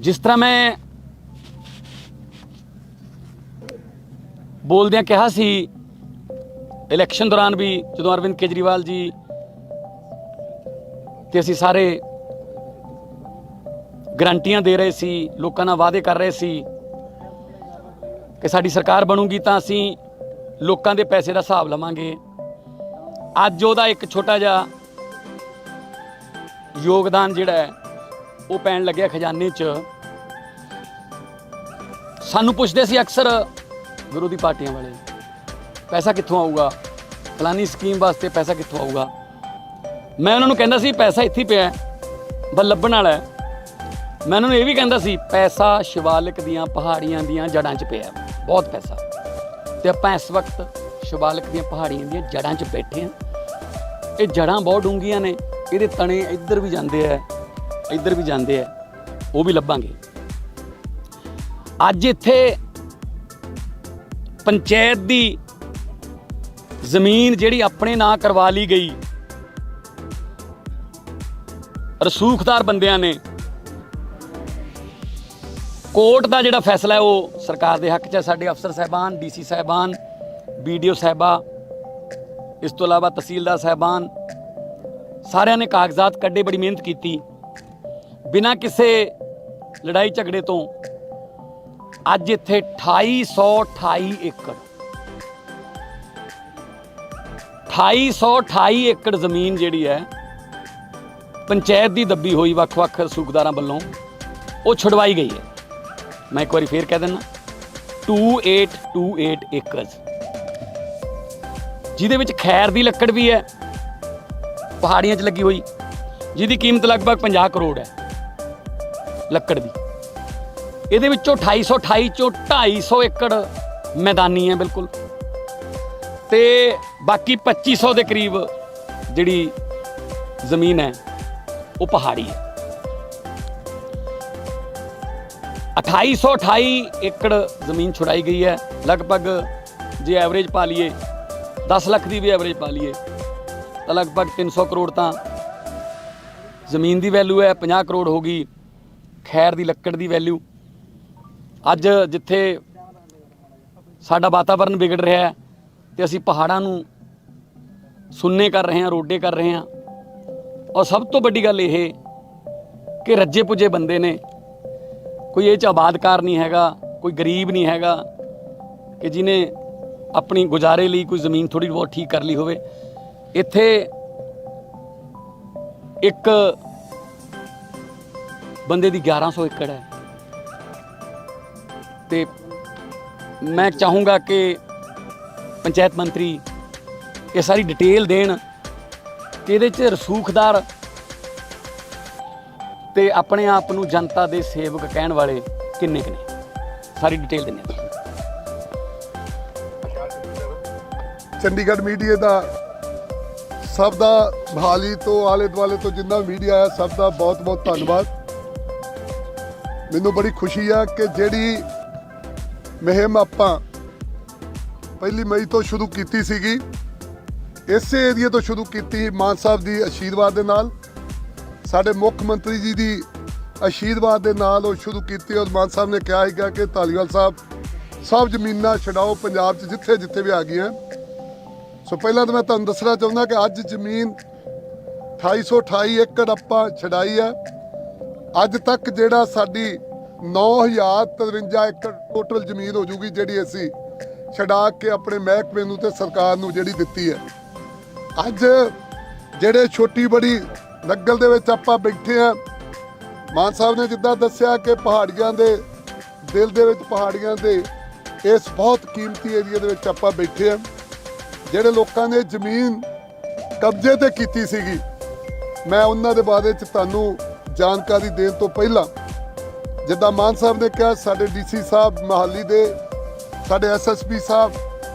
जिस तरह मैं बोलदियां कहा सी इलैक्शन दौरान भी जो अरविंद केजरीवाल जी ते असीं सारे गारंटियां दे रहे सी, लोकां नाल वादे कर रहे सी कि साडी सरकार बनूगी तां असीं लोकां दे पैसे दा हिसाब लवांगे। अज ओहदा एक छोटा जिहा योगदान जिहड़ा है वो पैण लग्या खजाने च। सानू पुछदे सी अक्सर विरोधी पार्टियां वाले, पैसा कित्थों आऊगा, फलानी स्कीम वास्ते पैसा कित्थों आऊगा। मैं उन्होंने कहंदा सी पैसा इत्थे ही पिया बस लभण वाला है। मैं उन्होंने ये भी कहंदा सी पैसा शिवालिक दियां पहाड़ियां दियां जड़ां च पिया, बहुत पैसा। ते आपां इस वक्त शिवालिक दियां पहाड़ियां दियां जड़ां च बैठे हैं। ये जड़ां बहुत डूंघियां ने, ये तने इधर भी जाते हैं, इधर भी जाते हैं, वो भी लभांगे। अज इत्थे पंचायत दी जमीन जिहड़ी अपने नां करवा ली गई, रसूखदार बंदियां ने, कोर्ट का जिहड़ा फैसला है वो सरकार के हक च है। साडे अफसर साहबान, DC साहबान, BDO साहबा, इस तो इलावा तहसीलदार साहबान, सारिਆਂ ने कागजात कड्ढे, बड़ी मेहनत की बिना किसी लड़ाई झगड़े तो। अज इत्थे 2828 एकड़ 2828 एकड़ जमीन जिहड़ी है पंचायत की दबी हुई वख-वख रसूखदारां वल्लों वो छुड़वाई गई है। मैं एक बार फिर कह देना 2828 एकड़, जिहदे विच खैर दी लकड़ भी है पहाड़ियां च लगी हुई, जिहदी कीमत लगभग 50 करोड़ है लकड़ दी। ਇਹਦੇ ਵਿੱਚੋਂ 2828 ਚੋਂ 250 एकड़ मैदानी है बिल्कुल, ਤੇ बाकी 2500 ਦੇ करीब ਜਿਹੜੀ ਜ਼ਮੀਨ है वो पहाड़ी है। 2828 एकड़ ज़मीन छुड़ाई गई है। लगभग जे एवरेज पा लीए 10 लाख की भी एवरेज पा लीए तो लगभग 300 करोड़ तो ज़मीन की वैल्यू है, 50 करोड़ होगी खैर की लकड़ की वैल्यू। अज जिथे साडा वातावरण बिगड़ रहा है तो असी पहाड़ां नूं सुन्ने कर रहे हैं, रोडे कर रहे हैं। और सब तो बड़ी गल यह कि रज्जे पुजे बंदे ने, कोई ये आबादकार नहीं हैगा, कोई गरीब नहीं हैगा कि जिन्हें अपनी गुजारे लिए कोई ज़मीन थोड़ी बहुत ठीक कर ली होवे। इत्थे एक बंदे दी 1100 एकड़ है। तो मैं चाहूँगा कि पंचायत मंत्री ये सारी डिटेल देन कि इहदे च रसूखदार ते अपने आप नूं जनता दे सेवक कहण वाले किन्ने क ने, सारी डिटेल देने। चंडीगढ़ मीडिया का सब का बहाली तो आले दुआले तो जिन्ना मीडिया है सब का बहुत बहुत धन्यवाद। मैनूं बड़ी खुशी है कि जिहड़ी मुहिम आपां 1 मई तो शुरू की सीगी, इस एरिए तो शुरू की मान साहब की आशीर्वाद दे नाल, साडे मुख मंत्री जी की आशीर्वाद दे नाल वो शुरू की। और मान साहब ने कहा है कि धालीवाल साहब सब जमीनां छड़ाओ पंजाब च जिथे जिथे भी आ गई हैं। सो पहला तो मैं तुहानूं दसना चाहुंदा कि अज जमीन 2828 एकड़ आपां छड़ाई है। अज तक जिहड़ा साडी 9053 एकड़ टोटल जमीन हो जूगी जिहड़ी असीं छड़ा के अपने महकमे नूं ते सरकार नूं जिहड़ी दित्ती है। अज जिहड़े छोटी बड़ी नग्गल दे विच आपां बैठे हैं, मान साहब ने जिद्दां दस्सिया कि पहाड़ियां दे दिल दे विच पहाड़ियां दे इस बहुत कीमती एरिया दे विच आपां बैठे हैं। जिहड़े लोकां ने जमीन कब्जे ते कीती सीगी, मैं उन्हां दे बारे च तुहानूं जानकारी देण तो पहला जिद्दां मान साहब ने कहा, साडे DC साहब मोहाली दे, साडे SSP साहब,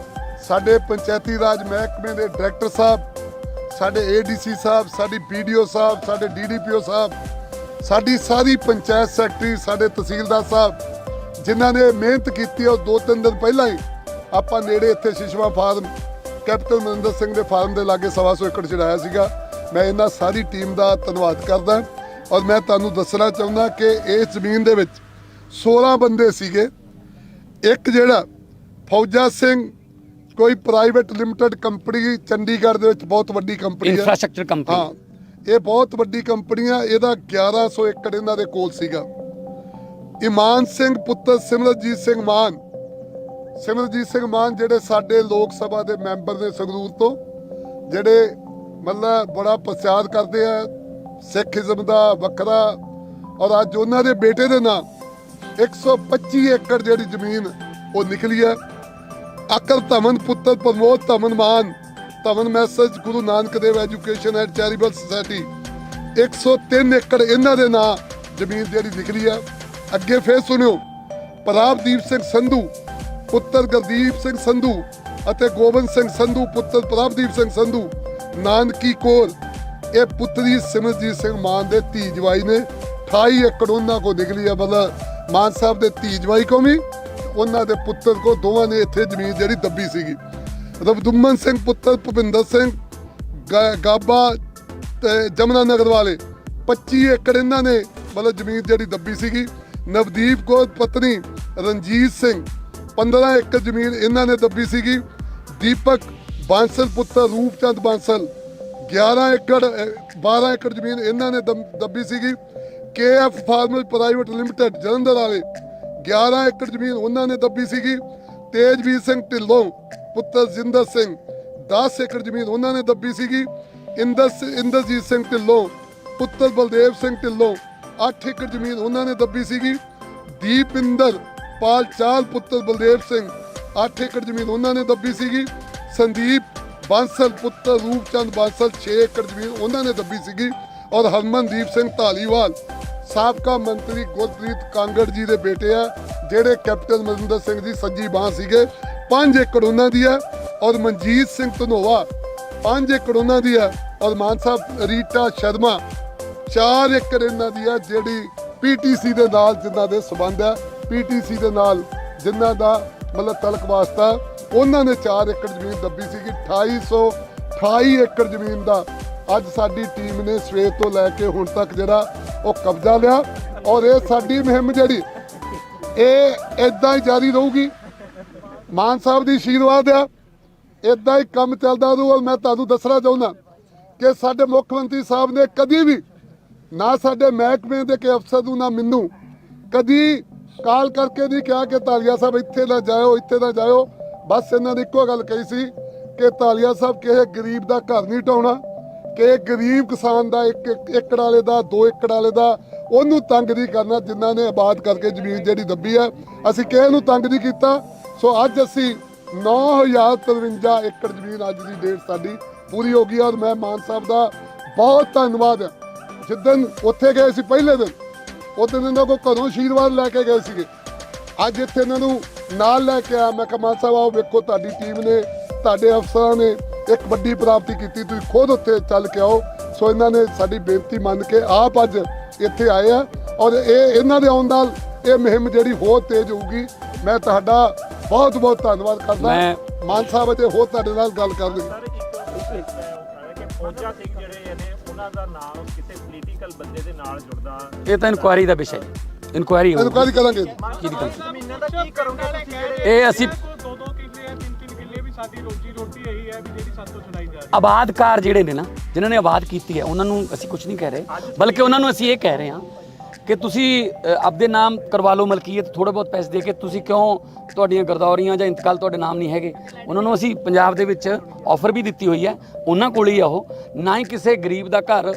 साडे पंचायती राज महकमे दे डायरैक्टर साहब, साडे ADC साहब, साडी BDO साहब, साडे DDPO साहब, साडी सारी पंचायत सैकटरी, साडे तहसीलदार साहब जिन्हां ने मेहनत की। और 2-3 दिन पहला ही आपां नेड़े इत्थे शिशवा फार्म कैप्टन मनिंदर सिंह के फार्म के लागे 125 एकड़ छड़ाया सीगा। मैं इन्हां सारी टीम का धन्नवाद करदा। ਔਰ ਮੈਂ ਤੁਹਾਨੂੰ ਦੱਸਣਾ ਚਾਹੁੰਦਾ ਕਿ ਇਸ ਜ਼ਮੀਨ ਦੇ ਵਿੱਚ 16 ਬੰਦੇ ਸੀਗੇ। ਇੱਕ ਜਿਹੜਾ ਫੌਜਾ ਸਿੰਘ ਕੋਈ ਪ੍ਰਾਈਵੇਟ ਲਿਮਟਿਡ ਕੰਪਨੀ ਚੰਡੀਗੜ੍ਹ ਦੇ ਵਿੱਚ ਬਹੁਤ ਵੱਡੀ ਕੰਪਨੀ ਹੈ, ਇੰਫਰਾਸਟ੍ਰਕਚਰ ਕੰਪਨੀ। ਹਾਂ, ਇਹ ਬਹੁਤ ਵੱਡੀ ਕੰਪਨੀ ਆ। ਇਹਦਾ 1100 ਏਕੜ ਇਹਨਾਂ ਦੇ ਕੋਲ ਸੀਗਾ। ਇਮਾਨ ਸਿੰਘ ਪੁੱਤਰ ਸਿਮਰਜੀਤ ਸਿੰਘ ਮਾਨ, ਸਿਮਰਜੀਤ ਸਿੰਘ ਮਾਨ ਜਿਹੜੇ ਸਾਡੇ ਲੋਕ ਸਭਾ ਦੇ ਮੈਂਬਰ ਨੇ ਸੰਗਰੂਰ ਤੋਂ, ਜਿਹੜੇ ਮਤਲਬ ਬੜਾ ਪ੍ਰਚਾਰ ਕਰਦੇ ਆ ਸਿੱਖੀਜ਼ਮ ਦਾ ਵੱਖਰਾ, ਔਰ ਅੱਜ ਉਹਨਾਂ ਦੇ ਬੇਟੇ ਦੇ ਨਾਂ 125 ਏਕੜ ਜਿਹੜੀ ਜ਼ਮੀਨ ਉਹ ਨਿਕਲੀ ਹੈ। ਅਕਲ ਧਮਨ ਪੁੱਤਰ Pramod Dhaman Maan, Dhaman messrs Guru Nanak Dev education and charitable society, 103 ਏਕੜ ਇਹਨਾਂ ਦੇ ਨਾਂ ਜ਼ਮੀਨ ਜਿਹੜੀ ਨਿਕਲੀ ਆ। ਅੱਗੇ ਫੇਰ ਸੁਣਿਓ, ਪ੍ਰਭਦੀਪ ਸਿੰਘ ਸੰਧੂ ਪੁੱਤਰ ਗੁਰਦੀਪ ਸਿੰਘ ਸੰਧੂ ਅਤੇ ਗੋਬਿੰਦ ਸਿੰਘ ਸੰਧੂ ਪੁੱਤਰ ਪ੍ਰਭਦੀਪ ਸਿੰਘ ਸੰਧੂ, ਨਾਨਕੀ ਕੋਲ, ਇਹ ਪੁੱਤਰੀ ਸਿਮਰਜੀਤ ਸਿੰਘ ਮਾਨ ਦੇ ਧੀ ਜਵਾਈ ਨੇ। 28 ਏਕੜ ਉਹਨਾਂ ਕੋ ਨਿਕਲੀ ਆ। ਮਤਲਬ ਮਾਨ ਸਾਹਿਬ ਦੇ ਧੀ ਜਵਾਈ ਕੋ ਵੀ, ਉਹਨਾਂ ਦੇ ਪੁੱਤਰ ਕੋ, ਦੋਵਾਂ ਨੇ ਇੱਥੇ ਜ਼ਮੀਨ ਜਿਹੜੀ ਦੱਬੀ ਸੀਗੀ। ਰਵਦੁਮਨ ਸਿੰਘ ਪੁੱਤਰ ਭੁਪਿੰਦਰ ਸਿੰਘ ਗਾਬਾ ਤੇ ਜਮਨਾ ਨਗਰ ਵਾਲੇ, 25 ਏਕੜ ਇਹਨਾਂ ਨੇ ਮਤਲਬ ਜ਼ਮੀਨ ਜਿਹੜੀ ਦੱਬੀ ਸੀਗੀ। ਨਵਦੀਪ ਕੌਰ ਪਤਨੀ ਰਣਜੀਤ ਸਿੰਘ, 15 ਏਕੜ ਜ਼ਮੀਨ ਇਹਨਾਂ ਨੇ ਦੱਬੀ ਸੀਗੀ। ਦੀਪਕ ਬਾਂਸਲ ਪੁੱਤਰ ਰੂਪਚੰਦ ਬਾਂਸਲ, 11 ਏਕੜ 12 ਏਕੜ ਜ਼ਮੀਨ ਇਹਨਾਂ ਨੇ ਦੱਬੀ ਸੀਗੀ। KF farmer private limited Jalandhar ਵਾਲੇ, 11 ਏਕੜ ਜ਼ਮੀਨ ਉਹਨਾਂ ਨੇ ਦੱਬੀ ਸੀਗੀ। ਤੇਜਵੀਰ ਸਿੰਘ ਢਿੱਲੋਂ ਪੁੱਤਰ ਜਿੰਦਰ ਸਿੰਘ, 10 ਏਕੜ ਜ਼ਮੀਨ ਉਹਨਾਂ ਨੇ ਦੱਬੀ ਸੀਗੀ। ਇੰਦਰਜੀਤ ਸਿੰਘ ਢਿੱਲੋਂ ਪੁੱਤਰ ਬਲਦੇਵ ਸਿੰਘ ਢਿੱਲੋਂ, 8 ਏਕੜ ਜ਼ਮੀਨ ਉਹਨਾਂ ਨੇ ਦੱਬੀ ਸੀਗੀ। ਦੀਪਿੰਦਰ ਪਾਲ ਚਾਲ ਪੁੱਤਰ ਬਲਦੇਵ ਸਿੰਘ, 8 ਏਕੜ ਜ਼ਮੀਨ ਉਹਨਾਂ ਨੇ ਦੱਬੀ ਸੀਗੀ। ਸੰਦੀਪ ਬਾਂਸਲ ਪੁੱਤਰ ਰੂਪਚੰਦ ਬਾਂਸਲ, 6 ਏਕੜ ਜ਼ਮੀਨ ਉਹਨਾਂ ਨੇ ਦੱਬੀ ਸੀਗੀ। ਔਰ ਹਰਮਨਦੀਪ ਸਿੰਘ ਧਾਲੀਵਾਲ ਸਾਬਕਾ ਮੰਤਰੀ ਗੁਰਪ੍ਰੀਤ ਕਾਂਗੜ ਜੀ ਦੇ ਬੇਟੇ ਆ, ਜਿਹੜੇ ਕੈਪਟਨ ਮਨਿੰਦਰ ਸਿੰਘ ਜੀ ਸੱਜੀ ਬਾਂਹ ਸੀਗੇ, 5 ਏਕੜ ਉਹਨਾਂ ਦੀ ਹੈ। ਔਰ ਮਨਜੀਤ ਸਿੰਘ ਧਨੋਵਾ, 5 ਏਕੜ ਉਹਨਾਂ ਦੀ ਹੈ। ਔਰ ਮਾਨ ਸਾਹਿਬ ਰੀਟਾ ਸ਼ਰਮਾ, 4 ਏਕੜ ਇਹਨਾਂ ਦੀ ਹੈ, ਜਿਹੜੀ PTC ਦੇ ਨਾਲ ਜਿਨ੍ਹਾਂ ਦੇ ਸੰਬੰਧ ਹੈ, PTC ਦੇ ਨਾਲ ਜਿਨ੍ਹਾਂ ਦਾ ਮਤਲਬ ਤਲਕ ਵਾਸਤਾ, ਉਹਨਾਂ ਨੇ 4 ਏਕੜ ਜ਼ਮੀਨ ਦੱਬੀ ਸੀਗੀ। 2828 ਏਕੜ ਜ਼ਮੀਨ ਦਾ ਅੱਜ ਸਾਡੀ ਟੀਮ ਨੇ ਸਵੇਰ ਤੋਂ ਲੈ ਕੇ ਹੁਣ ਤੱਕ ਜਿਹੜਾ ਉਹ ਕਬਜ਼ਾ ਲਿਆ। ਔਰ ਇਹ ਸਾਡੀ ਮੁਹਿੰਮ ਜਿਹੜੀ ਇਹ ਇਦਾਂ ਹੀ ਜਾਰੀ ਰਹੂਗੀ। ਮਾਨ ਸਾਹਿਬ ਦੀ ਆਸ਼ੀਰਵਾਦ ਆ, ਇਦਾਂ ਹੀ ਕੰਮ ਚੱਲਦਾ ਰਹੂ। ਔਰ ਮੈਂ ਤੁਹਾਨੂੰ ਦੱਸਣਾ ਚਾਹੁੰਦਾ ਕਿ ਸਾਡੇ ਮੁੱਖ ਮੰਤਰੀ ਸਾਹਿਬ ਨੇ ਕਦੀ ਵੀ ਨਾ ਸਾਡੇ ਮਹਿਕਮੇ ਦੇ ਕੇ ਅਫਸਰ ਨੂੰ, ਨਾ ਮੈਨੂੰ ਕਦੀ ਕਾਲ ਕਰਕੇ ਨਹੀਂ ਕਿਹਾ ਕਿ ਧਾਲੀਆ ਸਾਹਿਬ ਇੱਥੇ ਨਾ ਜਾਇਓ, ਇੱਥੇ ਨਾ ਜਾਇਓ। ਬਸ ਇਹਨਾਂ ਨੇ ਇੱਕੋ ਗੱਲ ਕਹੀ ਸੀ ਕਿ ਧਾਲੀਆ ਸਾਹਿਬ ਕਿਸੇ ਗਰੀਬ ਦਾ ਘਰ ਨਹੀਂ ਢਾਉਣਾ, ਕਿ ਗਰੀਬ ਕਿਸਾਨ ਦਾ 1 ਏਕੜ ਵਾਲੇ ਦਾ, 2 ਏਕੜ ਵਾਲੇ ਦਾ, ਉਹਨੂੰ ਤੰਗ ਨਹੀਂ ਕਰਨਾ ਜਿਨ੍ਹਾਂ ਨੇ ਆਬਾਦ ਕਰਕੇ ਜ਼ਮੀਨ ਜਿਹੜੀ ਦੱਬੀ ਹੈ। ਅਸੀਂ ਕਿਸੇ ਨੂੰ ਤੰਗ ਨਹੀਂ ਕੀਤਾ। ਸੋ ਅੱਜ ਅਸੀਂ 9053 ਏਕੜ ਜ਼ਮੀਨ ਅੱਜ ਦੀ ਡੇਟ ਸਾਡੀ ਪੂਰੀ ਹੋ ਗਈ। ਔਰ ਮੈਂ ਮਾਨ ਸਾਹਿਬ ਦਾ ਬਹੁਤ ਧੰਨਵਾਦ ਹੈ। ਜਿੱਦਣ ਉੱਥੇ ਗਏ ਸੀ ਪਹਿਲੇ ਦਿਨ, ਉਸ ਦਿਨ ਇਹਨਾਂ ਕੋਲ ਘਰੋਂ ਆਸ਼ੀਰਵਾਦ ਲੈ ਕੇ ਗਏ ਸੀਗੇ। ਅੱਜ ਇੱਥੇ ਇਹਨਾਂ ਨੂੰ ਨਾਲ ਲੈ ਕੇ ਆਇਆ। ਮੈਂ ਕਿਹਾ ਮਾਨ ਸਾਹਿਬ ਆਓ, ਵੇਖੋ ਤੁਹਾਡੀ ਟੀਮ ਨੇ, ਤੁਹਾਡੇ ਅਫਸਰਾਂ ਨੇ ਇੱਕ ਵੱਡੀ ਪ੍ਰਾਪਤੀ ਕੀਤੀ, ਤੁਸੀਂ ਖੁਦ ਉੱਥੇ ਚੱਲ ਕੇ ਆਓ। ਸੋ ਇਹਨਾਂ ਨੇ ਸਾਡੀ ਬੇਨਤੀ ਮੰਨ ਕੇ ਆਪ ਅੱਜ ਇੱਥੇ ਆਏ ਆ। ਔਰ ਇਹਨਾਂ ਦੇ ਆਉਣ ਨਾਲ ਇਹ ਮੁਹਿੰਮ ਜਿਹੜੀ ਹੋਰ ਤੇਜ਼ ਹੋਊਗੀ। ਮੈਂ ਤੁਹਾਡਾ ਬਹੁਤ ਬਹੁਤ ਧੰਨਵਾਦ ਕਰਦਾ। ਮਾਨ ਸਾਹਿਬ ਅਜੇ ਹੋਰ ਤੁਹਾਡੇ ਨਾਲ ਗੱਲ ਕਰ ਲਈ। ਫੌਜਾ ਸਿੰਘ ਜਿਹੜੇ ਨੇ ਉਹਨਾਂ ਦਾ ਨਾਮ ਕਿਸੇ ਪੋਲੀਟੀਕਲ ਬੰਦੇ ਦੇ ਨਾਲ ਜੁੜਦਾ, ਇਹ ਤਾਂ ਇਨਕੁਆਇਰੀ ਦਾ ਵਿਸ਼ਾ ਹੈ। ਇਨਕੁਆਇਰੀ ਇਨਕੁਆਇਰੀ ਕਰਾਂਗੇ। ਜ਼ਮੀਨਾਂ ਦਾ ਕੀ ਕਰੋਗੇ ਤੁਸੀਂ ਜਿਹੜੇ ਇਹ ਅਸੀਂ 2-2 ਕਿੱਲੇ 3-3 ਕਿੱਲੇ ਵੀ ਸਾਡੀ ਰੋਜੀ ਰੋਟੀ ਇਹੀ ਹੈ ਵੀ ਜਿਹੜੀ ਸਾਤੋਂ ਛੁਡਾਈ ਜਾ ਰਹੀ ਹੈ। ਆਬਾਦਕਾਰ ਜਿਹੜੇ ਨੇ ਨਾ, ਜਿਨ੍ਹਾਂ ਨੇ ਆਬਾਦ ਕੀਤੀ ਹੈ, ਉਹਨਾਂ ਨੂੰ ਅਸੀਂ ਕੁਝ ਨਹੀਂ ਕਹਿ ਰਹੇ, ਬਲਕਿ ਉਹਨਾਂ ਨੂੰ ਅਸੀਂ ਇਹ ਕਹਿ ਰਹੇ ਹਾਂ ਕਿ ਤੁਸੀਂ ਆਪਦੇ ਨਾਮ ਕਰਵਾ ਲਓ ਮਲਕੀਅਤ, ਥੋੜ੍ਹੇ ਬਹੁਤ ਪੈਸੇ ਦੇ ਕੇ। ਤੁਸੀਂ ਕਿਉਂ ਤੁਹਾਡੀਆਂ ਗਰਦੌਰੀਆਂ ਜਾਂ ਇੰਤਕਾਲ ਤੁਹਾਡੇ ਨਾਮ ਨਹੀਂ ਹੈਗੇ? ਉਹਨਾਂ ਨੂੰ ਅਸੀਂ ਪੰਜਾਬ ਦੇ ਵਿੱਚ ਆਫਰ ਵੀ ਦਿੱਤੀ ਹੋਈ ਹੈ, ਉਹਨਾਂ ਕੋਲ ਹੀ ਆ ਉਹ। ਨਾ ਹੀ ਕਿਸੇ ਗਰੀਬ ਦਾ ਘਰ,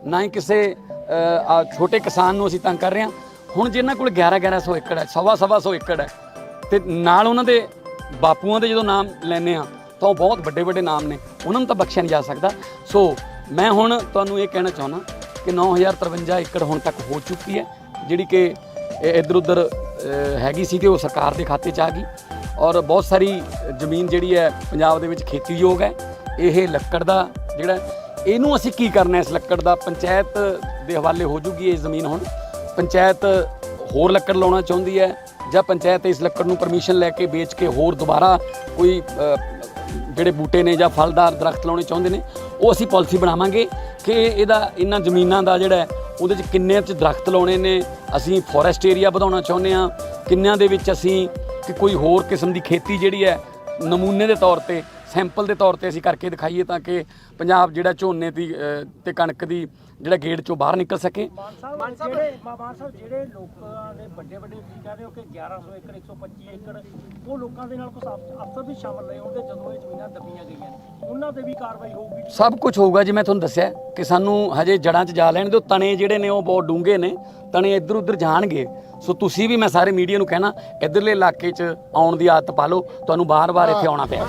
ਨਾ ਹੀ ਕਿਸੇ ਛੋਟੇ ਕਿਸਾਨ ਨੂੰ ਅਸੀਂ ਤੰਗ ਕਰ ਰਹੇ ਹਾਂ। ਹੁਣ ਜਿਨ੍ਹਾਂ ਕੋਲ 1100 ਏਕੜ ਹੈ, 125 ਏਕੜ ਹੈ, ਤੇ ਨਾਲ ਉਹਨਾਂ ਦੇ ਬਾਪੂਆਂ ਦੇ ਜਦੋਂ ਨਾਮ ਲੈਂਦੇ ਹਾਂ ਤਾਂ ਉਹ ਬਹੁਤ ਵੱਡੇ ਵੱਡੇ ਨਾਮ ਨੇ, ਉਹਨਾਂ ਨੂੰ ਤਾਂ ਬਖਸ਼ਿਆ ਨਹੀਂ ਜਾ ਸਕਦਾ। ਸੋ ਮੈਂ ਹੁਣ ਤੁਹਾਨੂੰ ਇਹ ਕਹਿਣਾ ਚਾਹੁੰਦਾ ਕਿ 9053 ਏਕੜ ਹੁਣ ਤੱਕ ਹੋ ਚੁੱਕੀ ਹੈ, ਜਿਹੜੀ ਕਿ ਇੱਧਰ ਉੱਧਰ ਹੈਗੀ ਸੀ, ਕਿ ਉਹ ਸਰਕਾਰ ਦੇ ਖਾਤੇ 'ਚ ਆ ਗਈ। ਔਰ ਬਹੁਤ ਸਾਰੀ ਜ਼ਮੀਨ ਜਿਹੜੀ ਹੈ ਪੰਜਾਬ ਦੇ ਵਿੱਚ ਖੇਤੀਯੋਗ ਹੈ। ਇਹ ਲੱਕੜ ਦਾ ਜਿਹੜਾ, ਇਹਨੂੰ ਅਸੀਂ ਕੀ ਕਰਨਾ, ਇਸ ਲੱਕੜ ਦਾ ਪੰਚਾਇਤ ਦੇ ਹਵਾਲੇ ਹੋ ਜੂਗੀ ਇਹ ਜ਼ਮੀਨ। ਹੁਣ ਪੰਚਾਇਤ ਹੋਰ ਲੱਕੜ ਲਾਉਣਾ ਚਾਹੁੰਦੀ ਹੈ, ਜਾਂ ਪੰਚਾਇਤ ਇਸ ਲੱਕੜ ਨੂੰ ਪਰਮਿਸ਼ਨ ਲੈ ਕੇ ਵੇਚ ਕੇ ਹੋਰ ਦੁਬਾਰਾ ਕੋਈ ਜਿਹੜੇ ਬੂਟੇ ਨੇ ਜਾਂ ਫਲਦਾਰ ਦਰਖਤ ਲਾਉਣੇ ਚਾਹੁੰਦੇ ਨੇ, ਉਹ ਅਸੀਂ ਪਾਲਿਸੀ ਬਣਾਵਾਂਗੇ ਕਿ ਇਹਨਾਂ ਜ਼ਮੀਨਾਂ ਦਾ ਜਿਹੜਾ ਉਹਦੇ 'ਚ ਕਿੰਨੇ 'ਚ ਦਰਖਤ ਲਾਉਣੇ ਨੇ, ਅਸੀਂ ਫੋਰੈਸਟ ਏਰੀਆ ਵਧਾਉਣਾ ਚਾਹੁੰਦੇ ਹਾਂ, ਕਿੰਨਿਆਂ ਦੇ ਵਿੱਚ ਅਸੀਂ ਕਿ ਕੋਈ ਹੋਰ ਕਿਸਮ ਦੀ ਖੇਤੀ ਜਿਹੜੀ ਹੈ ਨਮੂਨੇ ਦੇ ਤੌਰ ਤੇ, ਸੈਂਪਲ ਦੇ ਤੌਰ ਤੇ ਅਸੀਂ ਕਰਕੇ ਦਿਖਾਈਏ ਤਾਂ ਕਿ ਪੰਜਾਬ ਜਿਹੜਾ ਝੋਨੇ ਦੀ ਤੇ ਕਣਕ ਦੀ ਜਿਹੜਾ ਗੇੜ ਚੋਂ ਬਾਹਰ ਨਿਕਲ ਸਕੇ। ਮਾਨ ਸਾਹਿਬ ਜਿਹੜੇ ਲੋਕਾਂ ਦੇ ਵੱਡੇ ਤੁਸੀਂ ਕਹਿ ਰਹੇ ਹੋ ਕਿ 1100 ਏਕੜ 125 ਏਕੜ ਉਹ ਲੋਕਾਂ ਦੇ ਨਾਲ ਕੁਝ ਅਫਸਰ ਵੀ ਸ਼ਾਮਲ ਰਹੇ ਹੋਣਗੇ ਜਦੋਂ ਇਹ ਜ਼ਮੀਨਾਂ ਦੱਬੀਆਂ ਗਈਆਂ ਨੇ, ਉਹਨਾਂ ਤੇ ਵੀ ਕਾਰਵਾਈ ਹੋਊਗੀ? ਸਭ ਕੁਝ ਹੋਊਗਾ ਜੀ। ਮੈਂ ਤੁਹਾਨੂੰ ਦੱਸਿਆ ਕਿ ਸਾਨੂੰ ਹਜੇ ਜੜ੍ਹਾਂ 'ਚ ਜਾ ਲੈਣ ਦਿਓ। ਤਣੇ ਜਿਹੜੇ ਨੇ ਉਹ ਬਹੁਤ ਡੂੰਘੇ ਨੇ, ਤਣੇ ਇੱਧਰ ਉੱਧਰ ਜਾਣਗੇ। ਸੋ ਤੁਸੀਂ ਵੀ, ਮੈਂ ਸਾਰੇ ਮੀਡੀਆ ਨੂੰ ਕਹਿਣਾ, ਇੱਧਰਲੇ ਇਲਾਕੇ 'ਚ ਆਉਣ ਦੀ ਆਦਤ ਪਾ ਲਓ, ਤੁਹਾਨੂੰ ਬਾਰ-ਬਾਰ ਇੱਥੇ ਆਉਣਾ ਪਿਆ।